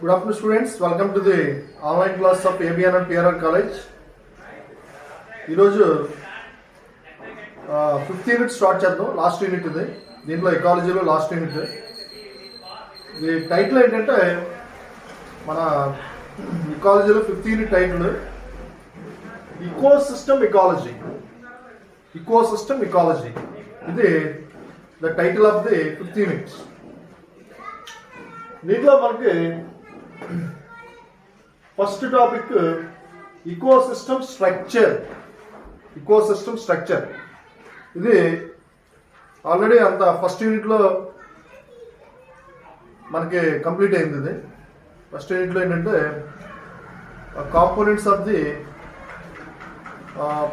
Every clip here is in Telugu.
Good afternoon, students. Welcome to the online class of ABN and PRR College. ఈరోజు 5th యూనిట్ స్టార్ట్ చేద్దాం. లాస్ట్ యూనిట్ ఇది. దీంట్లో ఎకాలజీలో లాస్ట్ యూనిట్. ఈ టైటిల్ ఏంటంటే మన ఎకాలజీలో 5th unit title ecosystem ecology. Ecosystem ecology ఇది the title of the 5th unit. దీంట్లో మనకి first topic ecosystem structure. Ecosystem structure ఇది ఆల్రెడీ అంత ఫస్ట్ యూనిట్లో మనకి కంప్లీట్ అయింది. ఇది ఫస్ట్ యూనిట్లో ఏంటంటే components of the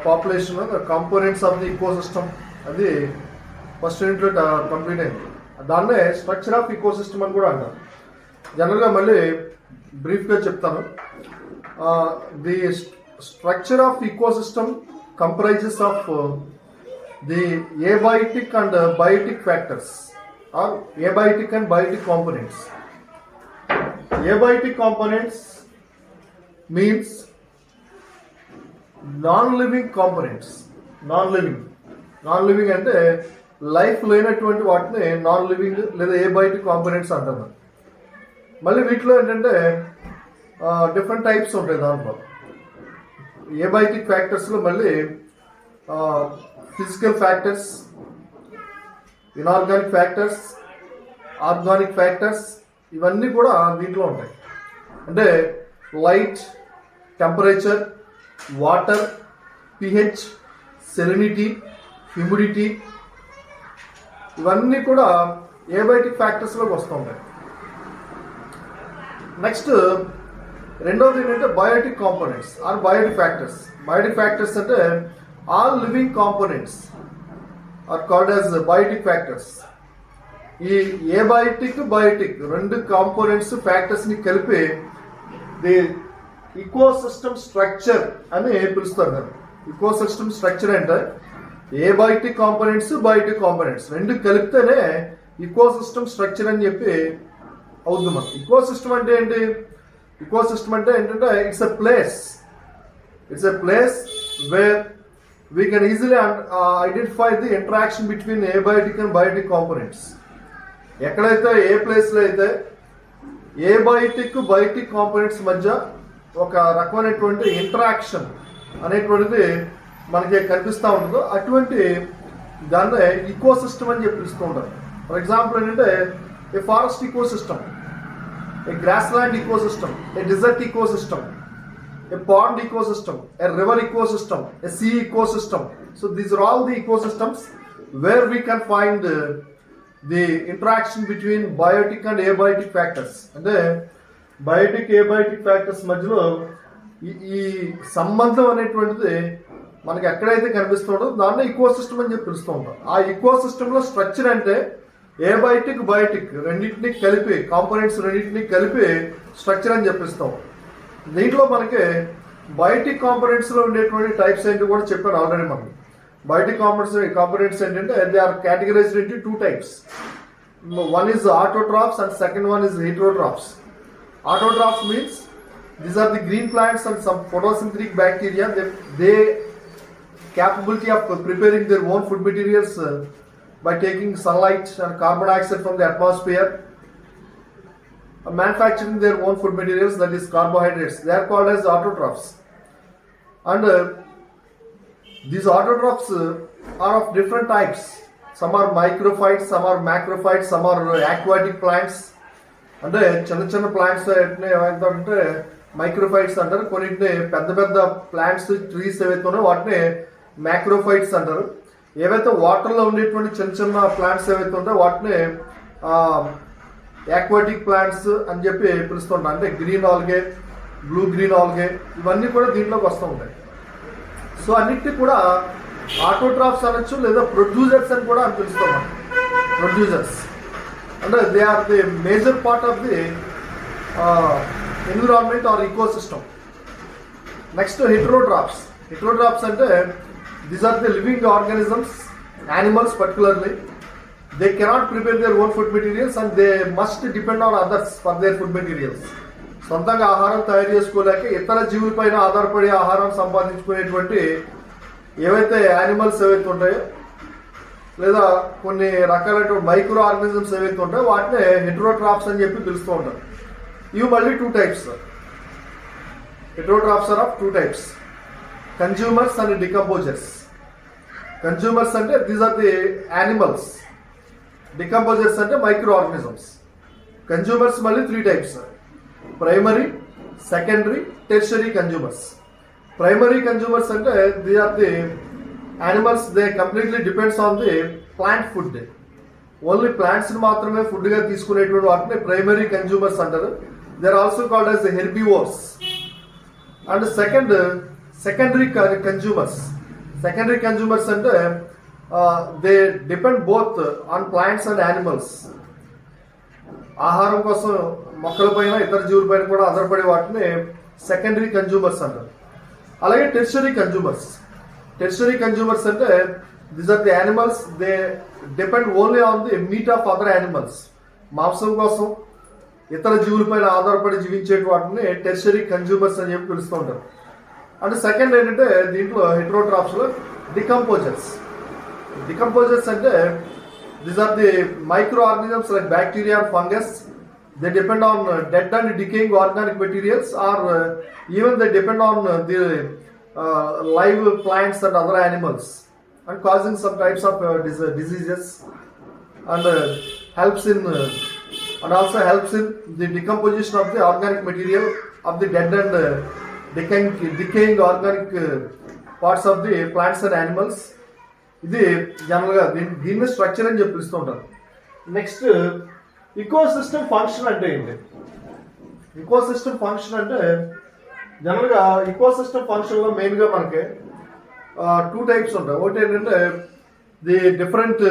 population, components of the ecosystem అది ఫస్ట్ యూనిట్లో కంప్లీట్ అయింది. దాన్నే స్ట్రక్చర్ ఆఫ్ ఈకోసిస్టమ్ అని కూడా అంటారు. జనరల్గా మళ్ళీ బ్రీఫ్గా చెప్తాను. The structure of ecosystem comprises of the abiotic and biotic factors or abiotic and biotic components. Abiotic components means non-living components. Non-living అంటే లైఫ్ లేనటువంటి వాటిని నాన్ లివింగ్ లేదా ఏబయోటిక్ కాంపోనెంట్స్ అంటున్నారు. మళ్ళీ వీటిలో ఏంటంటే డిఫరెంట్ టైప్స్ ఉంటాయి. దాంట్లో ఏబయోటిక్ ఫ్యాక్టర్స్లో మళ్ళీ physical factors, inorganic factors, organic factors ఇవన్నీ కూడా దీంట్లో ఉంటాయి. అంటే light, temperature, water, pH, salinity, humidity ఇవన్నీ కూడా ఏబయోటిక్ ఫ్యాక్టర్స్లోకి వస్తూ ఉంటాయి. నెక్స్ట్ రెండవది ఏంటంటే biotic components or biotic factors. Biotic factors అంటే all living components are called as biotic factors. ఈ ఏబయోటిక్, బయోటిక్ రెండు కాంపోనెంట్స్ ఫ్యాక్టర్స్ని కలిపి ది ఈకోసిస్టమ్ స్ట్రక్చర్ అని పిలుస్తారు కదా. ఈకోసిస్టమ్ స్ట్రక్చర్ అంటే ఏబయోటిక్ కాంపోనెంట్స్, బయోటిక్ కాంపోనెంట్స్ రెండు కలిపితేనే ఈకోసిస్టమ్ స్ట్రక్చర్ అని చెప్పి అవుతుంది. మనకి ఈకోసిస్టమ్ అంటే ఏంటి? ఈకోసిస్టమ్ అంటే ఏంటంటే it's a place where we can easily identify the interaction between abiotic and biotic components. ఎక్కడైతే ఏ ప్లేస్లో అయితే ఏబయోటిక్, బయోటిక్ కాంపోనెంట్స్ మధ్య ఒక రకమైనటువంటి ఇంటరాక్షన్ అనేటువంటిది మనకి కనిపిస్తూ ఉంటుందో అటువంటి దాన్ని ఈకోసిస్టమ్ అని చెప్పి పిలుస్తూ ఉంటారు. ఫర్ ఎగ్జాంపుల్ ఏంటంటే a forest ecosystem, a grassland ecosystem, a desert ecosystem, a pond ecosystem, a river ecosystem, a sea ecosystem. So these are all the ecosystems where we can find the interaction between biotic and abiotic factors. And biotic, abiotic factors మధ్యలో ఈ సంబంధం అనేటువంటిది మనకి ఎక్కడైతే కనిపిస్తుందో దాన్ని ఈకోసిస్టమ్ అని చెప్పి పిలుస్తూ ఉంటాం. ఆ ఈకోసిస్టంలో స్ట్రక్చర్ అంటే ఏబయోటిక్, బయోటిక్ రెండింటినీ కలిపి, కాంపోనెంట్స్ రెండింటినీ కలిపి స్ట్రక్చర్ అని చెప్పిస్తాం. దీంట్లో మనకి బయోటిక్ కాంపోనెంట్స్లో ఉండేటువంటి టైప్స్ ఏంటి కూడా చెప్పాను ఆల్రెడీ. మనం బయోటిక్ కాంపోనెంట్స్ ఏంటంటే they are categorized into 2 types. One is autotrophs and second one is heterotrophs. Autotrophs means these are the green plants and some photosynthetic bacteria. They capability of preparing their own food materials by taking sunlight and carbon dioxide from the atmosphere, manufacturing their own food materials, that is carbohydrates. They are called as autotrophs. And these autotrophs are of different types. Some are microphytes, some are macrophytes, some are aquatic plants. అంటే చిన్న ప్లాంట్స్ ఏమంటారంటే మైక్రోఫైట్స్ అంటారు. కొన్నింటిని పెద్ద ప్లాంట్స్, ట్రీస్ ఏవైతే ఉన్నాయో వాటిని మ్యాక్రోఫైట్స్ అంటారు. ఏవైతే వాటర్లో ఉండేటువంటి చిన్న ప్లాంట్స్ ఏవైతే ఉంటాయో వాటిని యాక్వాటిక్ ప్లాంట్స్ అని చెప్పి పిలుస్తుంటాం. అంటే green algae, blue green algae ఇవన్నీ కూడా దీంట్లోకి వస్తూ ఉంటాయి. సో అన్నిటినీ కూడా ఆటోట్రాఫ్స్ అనొచ్చు లేదా ప్రొడ్యూసర్స్ అని కూడా అని పిలుస్తాం మనం. ప్రొడ్యూసర్స్ అంటే they are the major part of the environment or ecosystem. Next heterotrophs. Heterotrophs అంటే these are the living organisms, animals particularly. They cannot prepare their own food materials and they must depend on others for their food materials. సొంతంగా ఆహారం తయారు చేసుకోలేక ఇతర జీవులపైన ఆధారపడి ఆహారం సంపాదించుకునేటువంటి ఏవైతే యానిమల్స్ ఏవైతే ఉంటాయో లేదా కొన్ని రకాలైనటువంటి మైక్రో ఆర్గానిజమ్స్ ఏవైతే ఉంటాయో వాటిని హెటరోట్రాప్స్ అని చెప్పి పిలుస్తూ ఉంటారు. ఇవి మళ్ళీ 2 types. Heterotrophs are of 2 types, consumers and decomposers. Consumers అంటే these are the animals, decomposers అంటే మైక్రో ఆర్గానిజమ్స్. కన్జ్యూమర్స్ మళ్ళీ 3 types, primary, secondary, tertiary consumers. Primary consumers అంటే they are the animals, they completely depends on the plant food. Only plants మాత్రమే ఫుడ్ గా తీసుకునేటువంటి వాటిని ప్రైమరీ కన్జ్యూమర్స్ అంటారు. They are also called as herbivores. And secondary consumers. Secondary consumers అంటే they depend both on plants and animals. ఆహారం కోసం మొక్కలపైన ఇతర జీవులపైన కూడా ఆధారపడే వాటిని సెకండరీ కన్జ్యూమర్స్ అంటారు. అలాగే టెర్షరీ కన్జ్యూమర్స్. టెర్షరీ కన్జ్యూమర్స్ అంటే these are the animals, they depend only on the meat of other animals. మాంసం కోసం ఇతర జీవులపైన ఆధారపడి జీవించే వాటిని టెర్షరీ కన్జ్యూమర్స్ అని చెప్పి పిలుస్తూ ఉంటారు. అండ్ సెకండ్ ఏంటంటే దీంట్లో హెటరోట్రాప్స్ లో డికంపోజర్స్. డికంపోజర్స్ అంటే these are the microorganisms like bacteria and fungus. They depend on dead and decaying organic materials, or even they depend on the live plants and other animals, and causing some types of diseases, and also helps in the decomposition of the organic material of the dead and decaying organic parts of the plants and animals. ఇది జనరల్గా దీన్ని స్ట్రక్చర్ అని చెప్పి పిలుస్తూ ఉంటారు. నెక్స్ట్ ఇకోసిస్టమ్ ఫంక్షన్ అంటే ఏంటి? ఇకోసిస్టమ్ ఫంక్షన్ అంటే జనరల్గా ఇకోసిస్టమ్ ఫంక్షన్లో మెయిన్గా మనకి 2 టైప్స్ ఉంటాయి. ఒకటి ఏంటంటే the different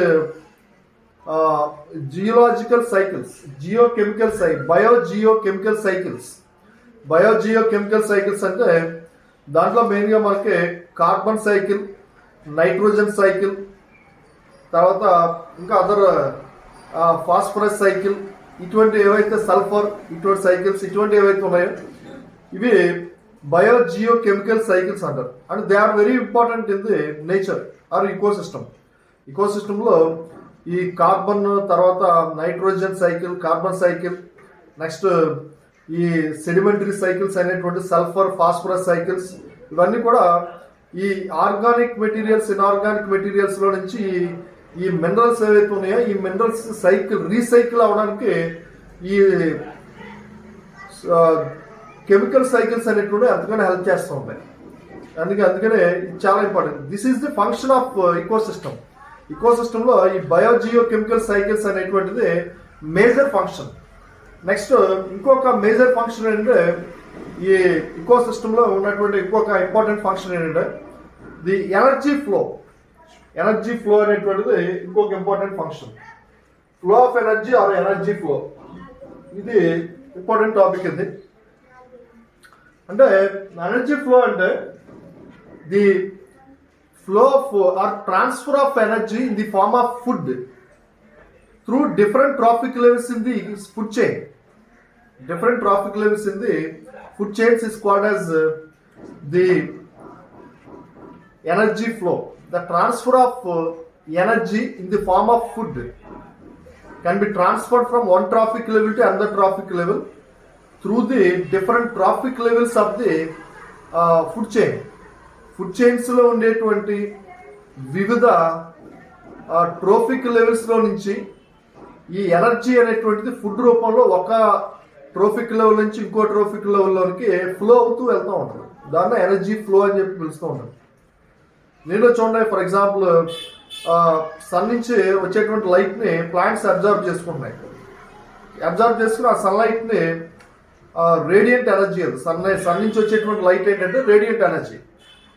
geological cycles, geochemical biogeochemical cycles. Biogeochemical cycles అంటే దాంట్లో మెయిన్గా మనకి కార్బన్ సైకిల్, నైట్రోజన్ సైకిల్, తర్వాత ఇంకా అదర్ ఫాస్ఫరస్ సైకిల్, ఇటువంటి ఏవైతే సల్ఫర్, ఇటువంటి సైకిల్స్ ఇటువంటి ఏవైతే ఉన్నాయో ఇవి బయోజియోకెమికల్ సైకిల్స్ అంటారు. And they are very important in the nature or ecosystem. ఇకోసిస్టంలో ఈ కార్బన్, తర్వాత nitrogen cycle, carbon cycle, next ఈ సెడిమెంటరీ సైకిల్స్ అనేటువంటి సల్ఫర్, ఫాస్ఫరస్ సైకిల్స్, ఇవన్నీ కూడా ఈ ఆర్గానిక్ మెటీరియల్స్, ఇన్ఆర్గానిక్ మెటీరియల్స్ లో నుంచి ఈ మినరల్స్ ఏవైతే ఉన్నాయో ఈ మినరల్స్ రీసైకిల్ అవడానికి ఈ కెమికల్ సైకిల్స్ అనేటువంటి ఎంతగానో హెల్ప్ చేస్తూ ఉంటాయి. అందుకనే ఇది చాలా important. This is the function of ecosystem. Ecosystem లో ఈ బయోజియోకెమికల్ సైకిల్స్ అనేటువంటిది మేజర్ ఫంక్షన్. నెక్స్ట్ ఇంకొక మేజర్ ఫంక్షన్ ఏంటంటే ఈ ఇకోసిస్టమ్ లో ఉన్నటువంటి ఇంకొక ఇంపార్టెంట్ ఫంక్షన్ ఏంటంటే the energy flow. Energy flow అనేటువంటిది ఇంకొక important function. Flow of energy or energy flow, ఇది ఇంపార్టెంట్ టాపిక్. ఇది అంటే ఎనర్జీ ఫ్లో అంటే the flow of or transfer of energy in the form of food through different trophic levels in the food chain. Different trophic levels in the food chains is called as the energy flow. The transfer of energy in the form of food can be transferred from one trophic level to another trophic level through the different trophic levels of the food chain. Food chains లో ఉండేటువంటి వివిధ ట్రోఫిక్ లెవెల్స్ లో నుంచి ఈ ఎనర్జీ అనేటువంటిది ఫుడ్ రూపంలో ఒక ట్రోఫిక్ లెవెల్ నుంచి ఇంకో ట్రోఫిక్ లెవెల్లోనికి ఫ్లో అవుతూ వెళ్తూ ఉంటుంది. దాన్ని ఎనర్జీ ఫ్లో అని చెప్పి పిలుస్తూ ఉంటాం. నేను చూడండి, ఫర్ ఎగ్జాంపుల్ సన్ నుంచి వచ్చేటువంటి లైట్ని ప్లాంట్స్ అబ్జర్వ్ చేసుకుంటున్నాయి. అబ్జర్వ్ చేసుకుని ఆ సన్లైట్ని రేడియంట్ ఎనర్జీ, అది సన్ నుంచి వచ్చేటువంటి లైట్ ఏంటంటే రేడియంట్ ఎనర్జీ.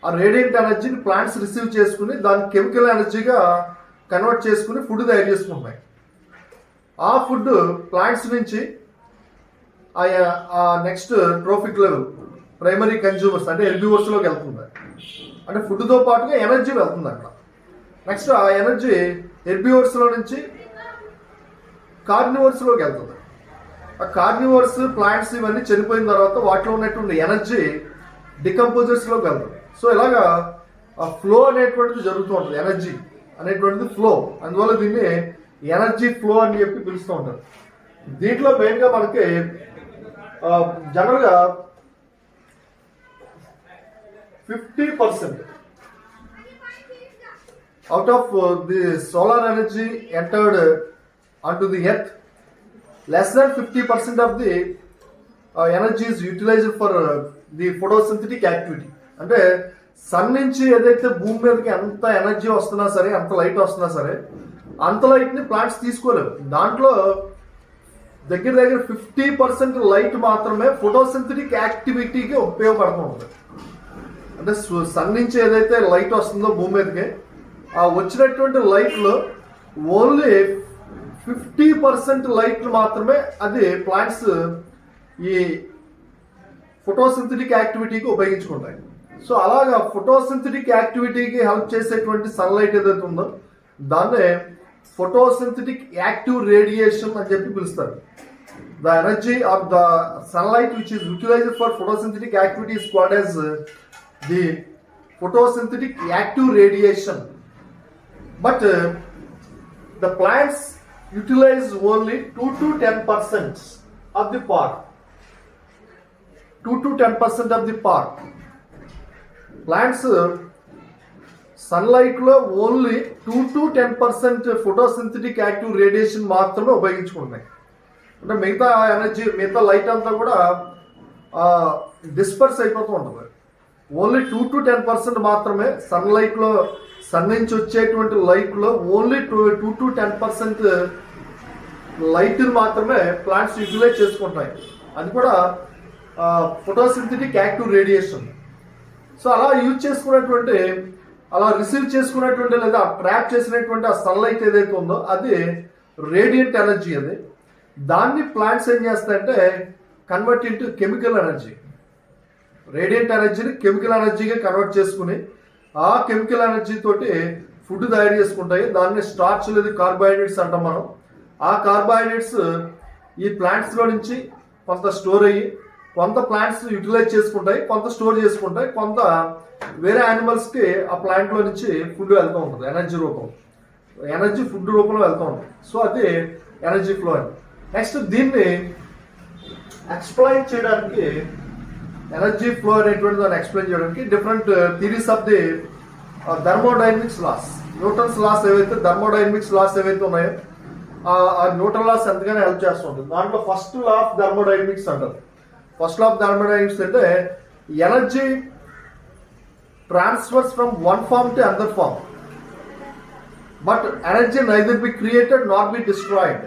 ఆ రేడియంట్ ఎనర్జీని ప్లాంట్స్ రిసీవ్ చేసుకుని దాన్ని కెమికల్ ఎనర్జీగా కన్వర్ట్ చేసుకుని ఫుడ్ తయారు చేసుకుంటున్నాయి. ఆ ఫుడ్ ప్లాంట్స్ నుంచి next trophic level primary consumers అంటే హెర్బివోర్స్లోకి వెళ్తుంది. అంటే ఫుడ్తో పాటుగా ఎనర్జీ వెళ్తుంది అక్కడ. నెక్స్ట్ ఆ ఎనర్జీ హెర్బివోర్స్లో నుంచి కార్నివోర్స్లోకి వెళ్తుంది. ఆ కార్నివర్స్ ప్లాంట్స్ ఇవన్నీ చనిపోయిన తర్వాత వాటిలో ఉన్నటువంటి ఎనర్జీ డికంపోజర్స్ లోకి వెళ్తుంది. సో ఇలాగా ఆ ఫ్లో అనేటువంటిది జరుగుతూ ఉంటుంది, ఎనర్జీ అనేటువంటిది ఫ్లో. అందువల్ల దీన్ని ఎనర్జీ ఫ్లో అని చెప్పి పిలుస్తూ ఉంటారు. దీంట్లో మెయిన్ గా మనకి జనరల్గా 50% out of the solar energy entered onto the earth, less than 50% of the energy is utilized for the photosynthetic activity. అంటే సన్ నుంచి ఏదైతే భూమి మీదకి ఎంత ఎనర్జీ వస్తున్నా సరే, ఎంత లైట్ వస్తున్నా సరే, అంత లైట్ ని ప్లాంట్స్ తీసుకోలేవు. దాంట్లో దగ్గర 50% లైట్ మాత్రమే ఫోటోసింథటిక్ యాక్టివిటీకి ఉపయోగపడుతూ ఉంటుంది. అంటే సన్ నుంచి ఏదైతే లైట్ వస్తుందో భూమి మీదకి, ఆ వచ్చినటువంటి లైట్ లో ఓన్లీ 50% లైట్ మాత్రమే అది ప్లాంట్స్ ఈ ఫోటోసింథటిక్ యాక్టివిటీకి ఉపయోగించుకుంటాయి. సో అలాగా ఫోటోసింథటిక్ యాక్టివిటీకి హెల్ప్ చేసేటువంటి సన్లైట్ ఏదైతే ఉందో దాన్నే ఫోటోసింథటిక్ యాక్టివ్ రేడియేషన్ అని చెప్పి పిలుస్తారు. The energy of the sunlight which is utilized for photosynthetic activity is called as the photosynthetic active radiation. But the plants utilize only 2 to 10% of the part. 2 to 10% of the part. Plants sunlight లో only 2 to 10% photosynthetic active radiation మాత్రమే ఉపయోగించుకుంటున్నాయి. అంటే మిగతా ఎనర్జీ, మిగతా లైట్ అంతా కూడా డిస్పర్స్ అయిపోతూ ఉంటుంది. ఓన్లీ 2 to 10% మాత్రమే సన్లైట్ లో, సన్ నుంచి వచ్చేటువంటి లైట్ లో ఓన్లీ 2 to 10% లైట్ మాత్రమే ప్లాంట్స్ యూటిలైజ్ చేసుకుంటాయి. అది కూడా ఫోటోసింథటిక్ యాక్టివ్ రేడియేషన్. సో అలా యూజ్ చేసుకున్నటువంటి, అలా రిసీవ్ చేసుకున్నటువంటి లేదా ట్రాప్ చేసినటువంటి ఆ సన్లైట్ ఏదైతే ఉందో అది రేడియంట్ ఎనర్జీ. అది దాన్ని ప్లాంట్స్ ఏం చేస్తాయంటే convert into chemical energy. Radiant ఎనర్జీని కెమికల్ ఎనర్జీగా కన్వర్ట్ చేసుకుని ఆ కెమికల్ ఎనర్జీ తోటి ఫుడ్ తయారు చేసుకుంటాయి. దాన్ని స్టార్చ్ లేదా కార్బోహైడ్రేట్స్ అంటాం మనం. ఆ కార్బోహైడ్రేట్స్ ఈ ప్లాంట్స్ లో నుంచి కొంత స్టోర్ అయ్యి, కొంత ప్లాంట్స్ యూటిలైజ్ చేసుకుంటాయి, కొంత స్టోర్ చేసుకుంటాయి, కొంత వేరే యానిమల్స్ కి ఆ ప్లాంట్ లో నుంచి ఫుడ్ వెళ్తూ ఉంటుంది. ఎనర్జీ రూపం, ఎనర్జీ ఫుడ్ రూపంలో వెళ్తూ ఉంటుంది. సో అది ఎనర్జీ ఫ్లో అని. నెక్స్ట్ దీన్ని ఎక్స్ప్లెయిన్ చేయడానికి, ఎనర్జీ ఫ్లో అనేటువంటి దాన్ని ఎక్స్ప్లెయిన్ చేయడానికి different theories of the thermodynamics laws, Newton's laws ఏవైతే, థర్మోడైనమిక్స్ లాస్ ఏవైతే ఉన్నాయో ఆ న్యూటన్ లాస్ ఎంతగానో హెల్ప్ చేస్తూ ఉంటుంది. దాంట్లో ఫస్ట్ లా ఆఫ్ థర్మోడైనమిక్స్ అంటారు. ఫస్ట్ లా ఆఫ్ థర్మోడైనమిక్స్ అంటే energy transfers from one form to another form, but energy neither be created not be destroyed.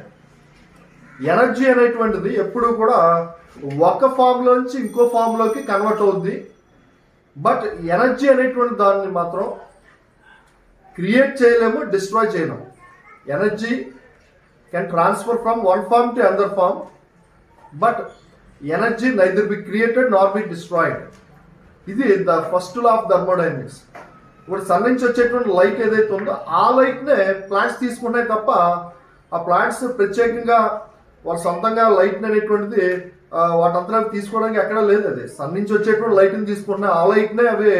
Energy అనేటువంటిది ఎప్పుడు కూడా ఒక ఫామ్ లో నుంచి ఇంకో ఫామ్ లోకి కన్వర్ట్ అవుద్ది. బట్ ఎనర్జీ అనేటువంటి దాన్ని మాత్రం క్రియేట్ చేయలేము, డిస్ట్రాయ్ చేయలేము. Energy can transfer from one form to another form, but energy neither be created nor be destroyed. ఇది the first law of thermodynamics. ఇప్పుడు సన్ నుంచి వచ్చేటువంటి లైట్ ఏదైతే ఉందో ఆ లైట్ నే ప్లాంట్స్ తీసుకుంటాయి తప్ప ఆ ప్లాంట్స్ ప్రత్యేకంగా వాళ్ళ సొంతంగా లైట్ అనేటువంటిది వాటంతా తీసుకోవడానికి ఎక్కడా లేదు. అది సన్ నుంచి వచ్చేటువంటి లైట్ ని తీసుకుంటున్నాయి, ఆ లైట్ నే అవి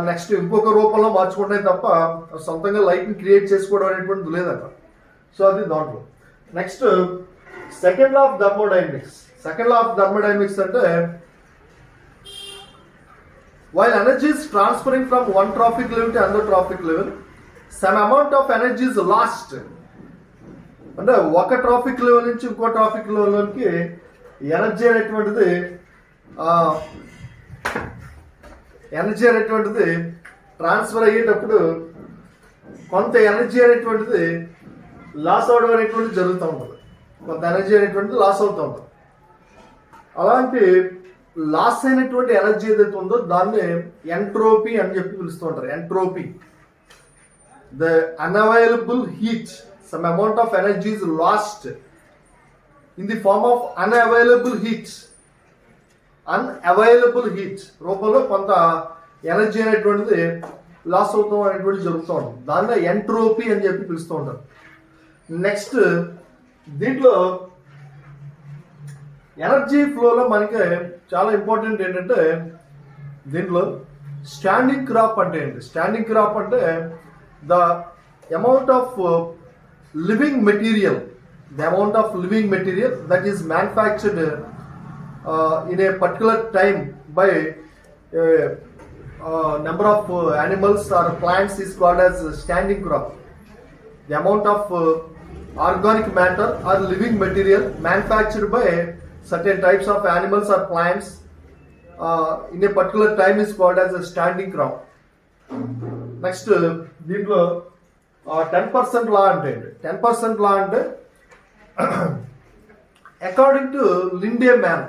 నెక్స్ట్ ఇంకొక రూపంలో మార్చుకుంటాయి తప్ప సొంతంగా లైట్ ని క్రియేట్ చేసుకోవడం అనేటువంటిది లేదట. సో అది దాంట్లో. Next second law of thermodynamics. Second law of thermodynamics అంటే while energy is transferring from one trophic level to another trophic level, some amount of energy is lost. అంటే ఒక ట్రాఫిక్ లెవెల్ నుంచి ఇంకో ట్రాఫిక్ లెవెల్లోకి ఎనర్జీ అనేటువంటిది ట్రాన్స్ఫర్ అయ్యేటప్పుడు కొంత ఎనర్జీ అనేటువంటిది లాస్ అవడం అనేటువంటిది జరుగుతూ ఉంటుంది. కొంత ఎనర్జీ అనేటువంటిది లాస్ అవుతూ ఉంటుంది. అలాంటి లాస్ అయినటువంటి ఎనర్జీ ఏదైతే ఉందో దాన్ని ఎంట్రోపీ అని చెప్పి పిలుస్తూ ఉంటారు. Entropy, the unavailable heat, some amount of energy is lost in the form of unavailable heat. Unavailable heat రూపంలో కొంత ఎనర్జీ అనేటువంటిది లాస్ అవుతాం అనేటువంటి జరుగుతూ ఉంటుంది. దాన్ని ఎంట్రోపీ అని చెప్పి పిలుస్తూ ఉంటారు. నెక్స్ట్ దీంట్లో ఎనర్జీ ఫ్లోలో మనకి చాలా ఇంపార్టెంట్ ఏంటంటే దీంట్లో స్టాండింగ్ క్రాప్ అంటే ఏంటి? స్టాండింగ్ క్రాప్ అంటే the amount of living material, that is manufactured in a particular time by number of animals or plants is called as standing crop. The amount of organic matter or living material manufactured by certain types of animals or plants in a particular time is called as a standing crop. Next, దీంట్లో 10% లా అంటే 10% లా అంటే according to Linde man,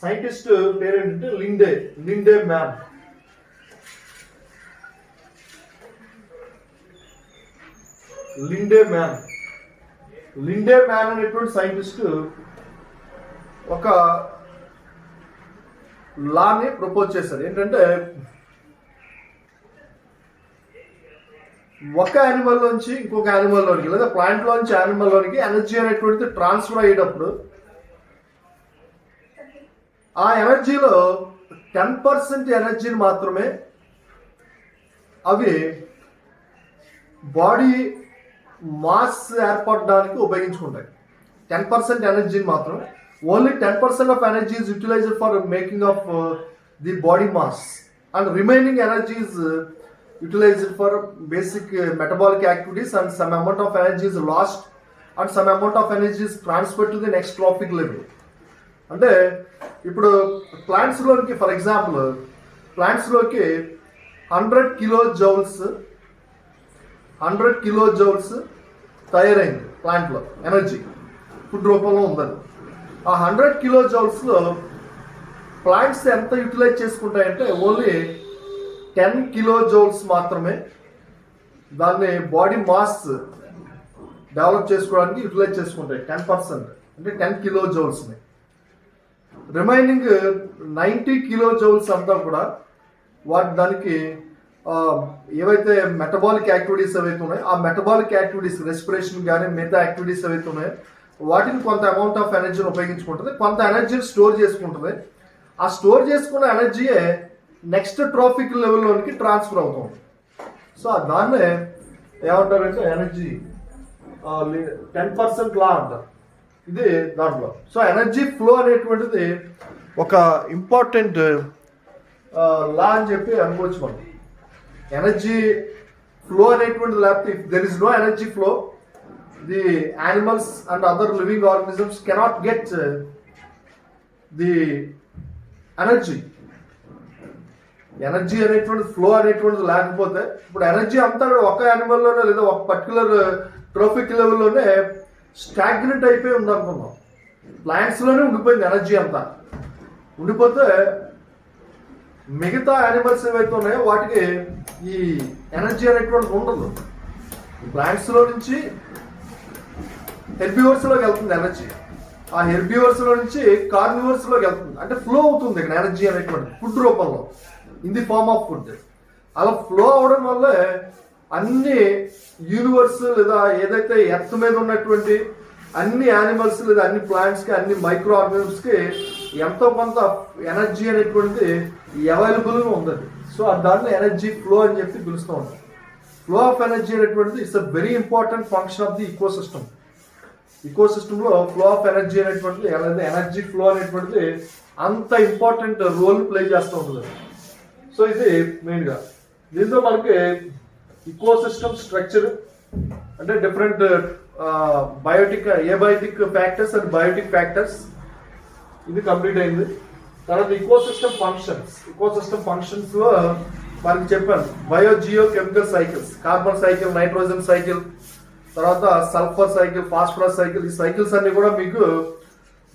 scientist పేరు ఏంటంటే లిండే మ్యాన్. లిండే మ్యాన్ అనేటువంటి సైంటిస్ట్ ఒక లాని ప్రపోజ్ చేశారు. ఏంటంటే ఒక యానిమల్ నుంచి ఇంకొక యానిమల్లోనికి లేదా ప్లాంట్ లోంచి యానిమల్లోనికి ఎనర్జీ అనేటువంటిది ట్రాన్స్ఫర్ అయ్యేటప్పుడు ఆ ఎనర్జీలో 10% ఎనర్జీని మాత్రమే అవి బాడీ మాస్ ఏర్పడడానికి ఉపయోగించుకుంటాయి. 10% ఎనర్జీని మాత్రమే, only 10% of energy is utilized for making of the body mass and remaining energy is utilized for basic metabolic activities, and some amount of energy is lost and some amount of energy is transferred to the next trophic level. అంటే ఇప్పుడు ప్లాంట్స్ లోకి ఫర్ ఎగ్జాంపుల్ ప్లాంట్స్ లోకి 100 కిలో జౌల్స్ తయారైంది ప్లాంట్ లో ఎనర్జీ ఫుడ్ రూపంలో ఉందని. ఆ 100 కిలో జౌల్స్ లో ప్లాంట్స్ ఎంత యూటిలైజ్ చేసుకుంటాయంటే ఓన్లీ 10 కిలో జౌల్స్ మాత్రమే దాన్ని బాడీ మాస్ డెవలప్ చేసుకోవడానికి యూటిలైజ్ చేసుకుంటాయి. 10% అంటే 10 కిలో జౌల్స్ని. రిమైనింగ్ 90 కిలో జౌల్స్ అంతా కూడా దానికి ఏవైతే మెటబాలిక్ యాక్టివిటీస్ ఏవైతే ఉన్నాయో ఆ మెటబాలిక్ యాక్టివిటీస్, రెస్పిరేషన్ కానీ మిగతా యాక్టివిటీస్ ఏవైతే ఉన్నాయో వాటిని కొంత అమౌంట్ ఆఫ్ ఎనర్జీని ఉపయోగించుకుంటుంది, కొంత ఎనర్జీని స్టోర్ చేసుకుంటుంది. ఆ స్టోర్ చేసుకున్న ఎనర్జీయే నెక్స్ట్ ట్రాఫిక్ లెవెల్లోనికి ట్రాన్స్ఫర్ అవుతుంది. సో దాన్నే ఏమంటారంటే ఎనర్జీ 10% లా అంటారు. ఇది దాంట్లో. సో ఎనర్జీ ఫ్లో అనేటువంటిది ఒక ఇంపార్టెంట్ లా అని చెప్పి అనుకోవచ్చు మనం. ఎనర్జీ ఫ్లో అనేటువంటిది లేకపోతే if there is no energy flow the animals and other living organisms cannot get the energy అనేటువంటి ఫ్లో అనేటువంటిది లేకపోతే ఇప్పుడు ఎనర్జీ అంతా ఒక యానిమల్లోనే లేదా ఒక పర్టికులర్ ట్రోఫిక్ లెవెల్లోనే స్టాగ్నెంట్ అయిపోయి ఉంది అనుకున్నాం. ప్లాంట్స్లోనే ఉండిపోయింది ఎనర్జీ అంతా. ఉండిపోతే మిగతా యానిమల్స్ ఏవైతే ఉన్నాయో వాటికి ఈ ఎనర్జీ అనేటువంటిది ఉండదు. ప్లాంట్స్లో నుంచి హెర్బివర్స్లోకి వెళ్తుంది ఎనర్జీ, ఆ హెర్బివర్స్లో నుంచి కార్నివర్స్లోకి వెళ్తుంది. అంటే ఫ్లో అవుతుంది ఇక్కడ ఎనర్జీ అనేటువంటిది ఫుడ్ రూపంలో, in the form of food. అలా ఫ్లో అవడం వల్ల అన్ని యూనివర్స్ లేదా ఏదైతే ఎర్త్ మీద ఉన్నటువంటి అన్ని యానిమల్స్ లేదా అన్ని ప్లాంట్స్కి అన్ని మైక్రో ఆర్గానిజమ్స్కి ఎంతో కొంత ఎనర్జీ అనేటువంటిది అవైలబుల్గా ఉంది. సో దాన్ని ఎనర్జీ ఫ్లో అని చెప్పి పిలుస్తూ ఉంటాం. ఫ్లో ఆఫ్ ఎనర్జీ అనేటువంటిది it's a very important function of the ecosystem. ఈకోసిస్టంలో ఫ్లో ఆఫ్ ఎనర్జీ అనేటువంటిది ఎనర్జీ ఫ్లో అనేటువంటిది అంత ఇంపార్టెంట్ రోల్ ప్లే చేస్తూ ఉంటుంది. సో ఇది మెయిన్గా దీంతో మనకి ఈకోసిస్టమ్ స్ట్రక్చర్ అంటే different abiotic factors and biotic factors ఇది కంప్లీట్ అయింది. తర్వాత ఈకోసిస్టమ్ ఫంక్షన్స్ లో మనకి చెప్పాను biogeochemical cycles, carbon cycle, nitrogen cycle, తర్వాత సల్ఫర్ సైకిల్, ఫాస్ఫరస్ సైకిల్. ఈ సైకిల్స్ అన్ని కూడా మీకు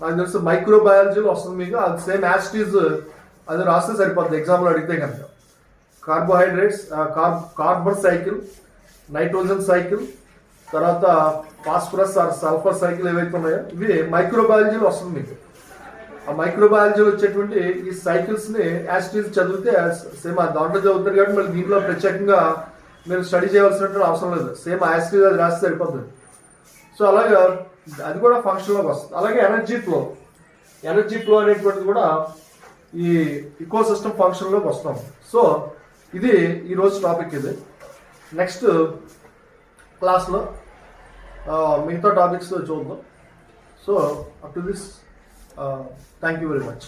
నాకు తెలుసు మైక్రోబయాలజీలో వస్తుంది. మీకు అది సేమ్ యాస్టీజ్ అది రాస్తే సరిపోతుంది ఎగ్జామ్లో అడిగితే కనుక. Carbohydrates, carbon cycle, nitrogen cycle, తర్వాత ఫాస్ఫరస్ ఆర్ సల్ఫర్ సైకిల్ ఏవైతే ఉన్నాయో ఇవి మైక్రోబయాలజీలో వస్తుంది మీకు. ఆ మైక్రోబయాలజీలో వచ్చేటువంటి ఈ సైకిల్స్ ని యాస్టీజ్ చదివితే సేమ్ దాంట్లో చదువుతారు కాబట్టి మళ్ళీ దీంట్లో ప్రత్యేకంగా మీరు స్టడీ చేయవలసినటువంటి అవసరం లేదు. సేమ్ యాస్టీజ్ అది రాస్తే సరిపోతుంది. సో అలాగే అది కూడా ఫంక్షన్లోకి వస్తుంది. అలాగే ఎనర్జీ ఫ్లో అనేటువంటిది కూడా ఈ ఇకో సిస్టమ్ ఫంక్షన్లోకి వస్తాం. సో ఇది ఈరోజు టాపిక్. ఇది నెక్స్ట్ క్లాస్లో మిగతా టాపిక్స్ చూద్దాం. So up to this thank you very much.